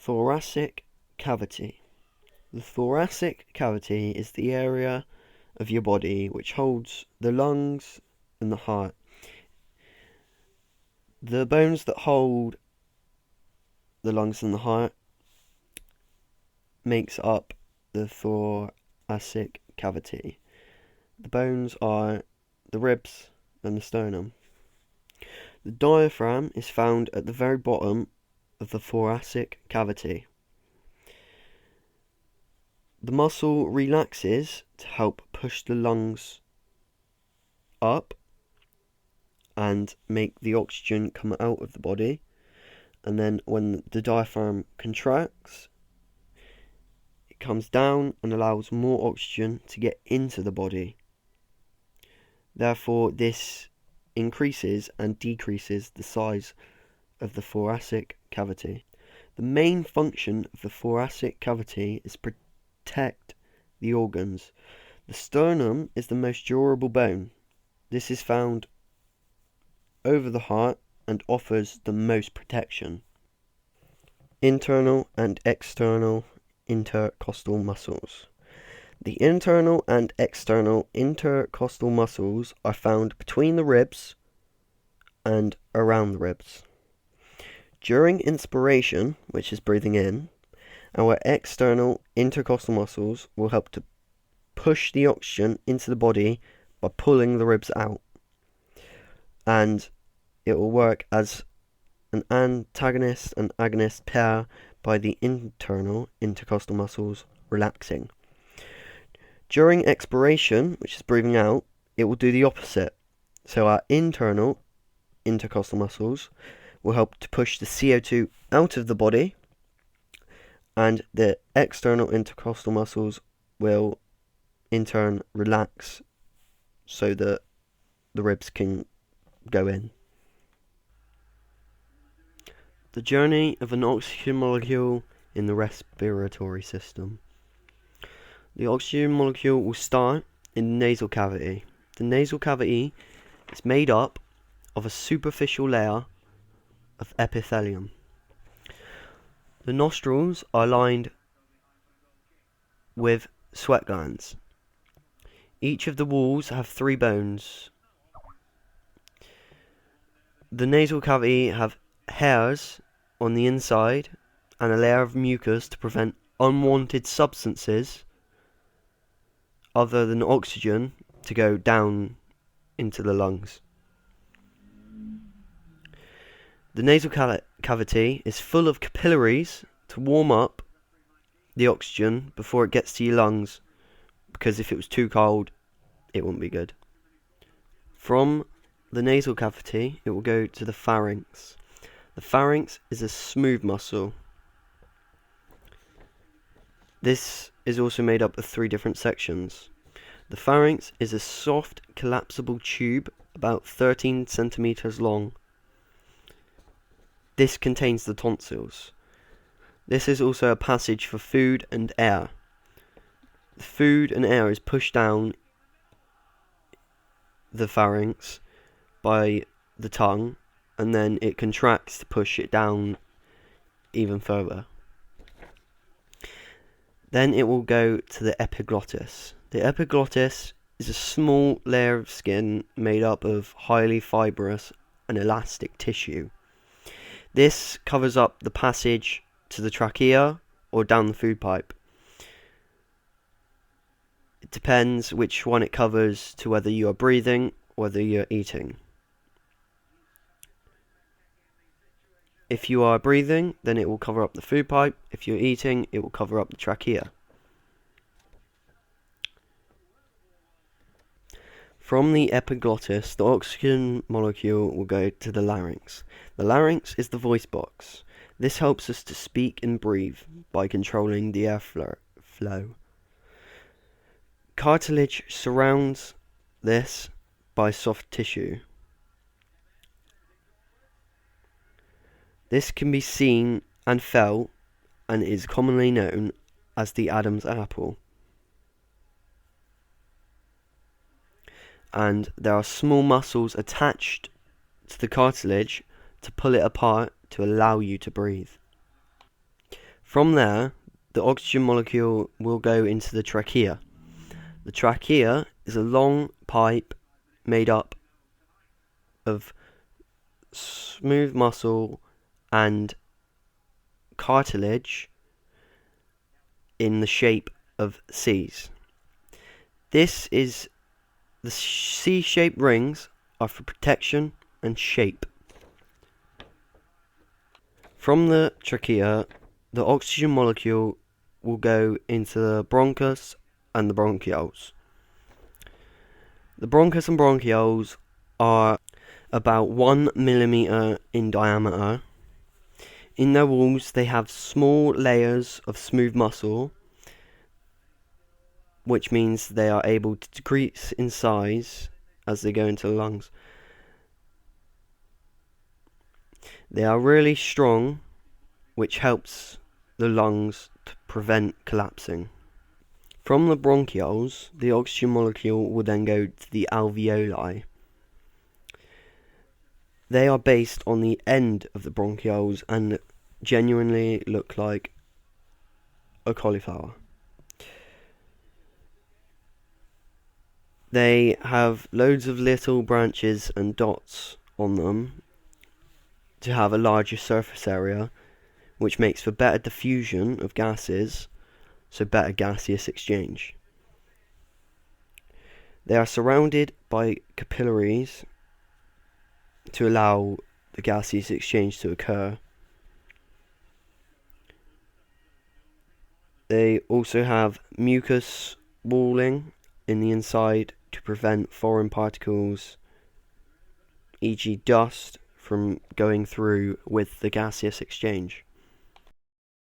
Thoracic cavity. The thoracic cavity is the area of your body which holds the lungs and the heart. The bones that hold the lungs and the heart makes up the thoracic cavity. The bones are the ribs and the sternum. The diaphragm is found at the very bottom of the thoracic cavity. The muscle relaxes to help push the lungs up and make the oxygen come out of the body, and then when the diaphragm contracts, it comes down and allows more oxygen to get into the body. Therefore, this increases and decreases the size of the thoracic cavity. The main function of the thoracic cavity is protect the organs. The sternum is the most durable bone. This is found over the heart and offers the most protection. Internal and external intercostal muscles. The internal and external intercostal muscles are found between the ribs and around the ribs. During inspiration, which is breathing in, our external intercostal muscles will help to push the oxygen into the body by pulling the ribs out. And it will work as an antagonist and agonist pair by the internal intercostal muscles relaxing. During expiration, which is breathing out, it will do the opposite. So our internal intercostal muscles will help to push the CO2 out of the body, and the external intercostal muscles will in turn relax so that the ribs can go in. The journey of an oxygen molecule in the respiratory system. The oxygen molecule will start in the nasal cavity. The nasal cavity is made up of a superficial layer of epithelium. The nostrils are lined with sweat glands. Each of the walls have 3 bones. The nasal cavity have hairs on the inside and a layer of mucus to prevent unwanted substances other than oxygen to go down into the lungs. The nasal cavity is full of capillaries to warm up the oxygen before it gets to your lungs, because if it was too cold, it wouldn't be good. From the nasal cavity, it will go to the pharynx. The pharynx is a smooth muscle. This is also made up of 3 different sections. The pharynx is a soft, collapsible tube about 13 centimeters long. This contains the tonsils. This is also a passage for food and air. The food and air is pushed down the pharynx by the tongue, and then it contracts to push it down even further. Then it will go to the epiglottis. The epiglottis is a small layer of skin made up of highly fibrous and elastic tissue. This covers up the passage to the trachea or down the food pipe. It depends which one it covers to whether you are breathing or whether you're eating. If you are breathing, then it will cover up the food pipe. If you're eating, it will cover up the trachea. From the epiglottis, the oxygen molecule will go to the larynx. The larynx is the voice box. This helps us to speak and breathe by controlling the airflow. Cartilage surrounds this by soft tissue. This can be seen and felt and is commonly known as the Adam's apple. And there are small muscles attached to the cartilage to pull it apart to allow you to breathe. From there, the oxygen molecule will go into the trachea. The trachea is a long pipe made up of smooth muscle and cartilage in the shape of C's. The C-shaped rings are for protection and shape. From the trachea, the oxygen molecule will go into the bronchus and the bronchioles. The bronchus and bronchioles are about 1 millimeter in diameter. In their walls, they have small layers of smooth muscle, which means they are able to decrease in size as they go into the lungs. They are really strong, which helps the lungs to prevent collapsing. From the bronchioles, the oxygen molecule will then go to the alveoli. They are based on the end of the bronchioles and genuinely look like a cauliflower. They have loads of little branches and dots on them to have a larger surface area, which makes for better diffusion of gases, so better gaseous exchange. They are surrounded by capillaries to allow the gaseous exchange to occur. They also have mucus walling in the inside to prevent foreign particles, e.g. dust, from going through with the gaseous exchange.